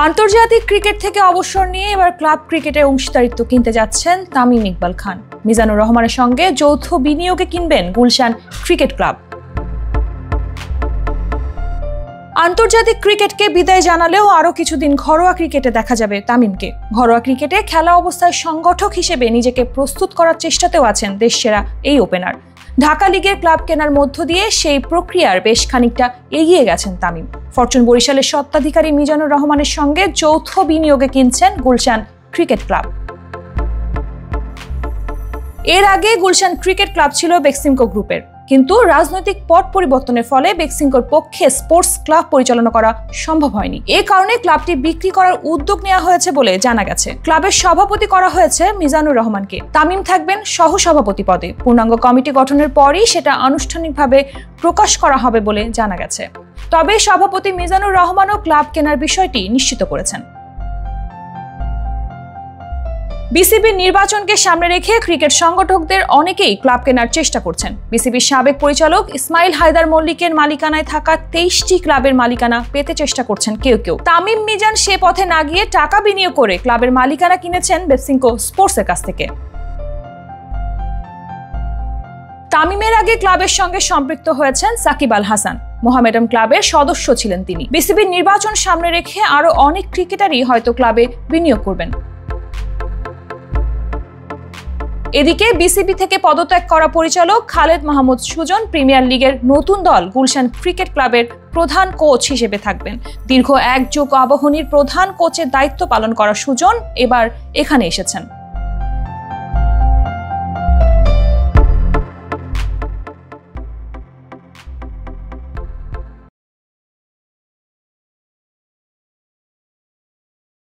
আন্তর্জাতিক ক্রিকেট থেকে অবসর নিয়ে এবার ক্লাব ক্রিকেটের অংশীদারিত্ব কিনতে যাচ্ছেন তামিম ইকবাল খান। মিজানুর রহমানের সঙ্গে যৌথ বিনিয়োগে কিনবেন গুলশান ক্রিকেট ক্লাব। আন্তর্জাতিক ক্রিকেটকে বিদায় জানালেও আরও কিছুদিন ঘরোয়া ক্রিকেটে দেখা যাবে তামিমকে। ঘরোয়া ক্রিকেটে খেলা অবস্থায় সংগঠক হিসেবে নিজেকে প্রস্তুত করার চেষ্টাতেও আছেন দেশসেরা এই ওপেনার। ঢাকা লিগের ক্লাব কেনার মধ্য দিয়ে সেই প্রক্রিয়ার বেশ খানিকটা এগিয়ে গেছেন তামিম। ফরচুন বরিশালের স্বত্বাধিকারী মিজানুর রহমানের সঙ্গে যৌথ বিনিয়োগে কিনছেন গুলশান ক্রিকেট ক্লাব। এর আগে গুলশান ক্রিকেট ক্লাব ছিল বেক্সিমকো গ্রুপের, কিন্তু রাজনৈতিক পট পরিবর্তনের ফলে বেক্সিমকোর পক্ষে স্পোর্টস ক্লাব পরিচালনা করা সম্ভব হয়নি। এ কারণে ক্লাবটি বিক্রি করার উদ্যোগ নেওয়া হয়েছে বলে জানা গেছে। ক্লাবের সভাপতি করা হয়েছে মিজানুর রহমানকে। তামিম থাকবেন সহসভাপতি পদে। পূর্ণাঙ্গ কমিটি গঠনের পরই সেটা আনুষ্ঠানিকভাবে প্রকাশ করা হবে বলে জানা গেছে। তবে সভাপতি মিজানুর রহমানও ক্লাব কেনার বিষয়টি নিশ্চিত করেছেন। বিসিবির নির্বাচনকে সামনে রেখে ক্রিকেট সংগঠকদের অনেকেই ক্লাব কেনার চেষ্টা করছেন। বিসিবির সাবেক পরিচালক ইসমাইল হায়দার মল্লিকের মালিকানায় থাকা 23টি ক্লাবের মালিকানা পেতে চেষ্টা করছেন কেউ কেউ। তামিম মিজান সে পথে না গিয়ে টাকা বিনিয়োগ করে ক্লাবের মালিকানা কিনেছেন বেক্সিমকো স্পোর্টসের কাছ থেকে। তামিমের আগে ক্লাবের সঙ্গে সম্পৃক্ত হয়েছেন সাকিব আল হাসান। মোহামেডান ক্লাবের সদস্য ছিলেন তিনি। বিসিবির নির্বাচন সামনে রেখে আরো অনেক ক্রিকেটারই হয়তো ক্লাবে বিনিয়োগ করবেন। এদিকে বিসিবি থেকে পদত্যাগ করা পরিচালক খালেদ মাহমুদ সুজন প্রিমিয়ার লিগের নতুন দল গুলশান ক্রিকেট ক্লাবের প্রধান কোচ হিসেবে থাকবেন। দীর্ঘ এক যুগ আবাহনীর প্রধান কোচের দায়িত্ব পালন করা সুজন এবার এখানে এসেছেন।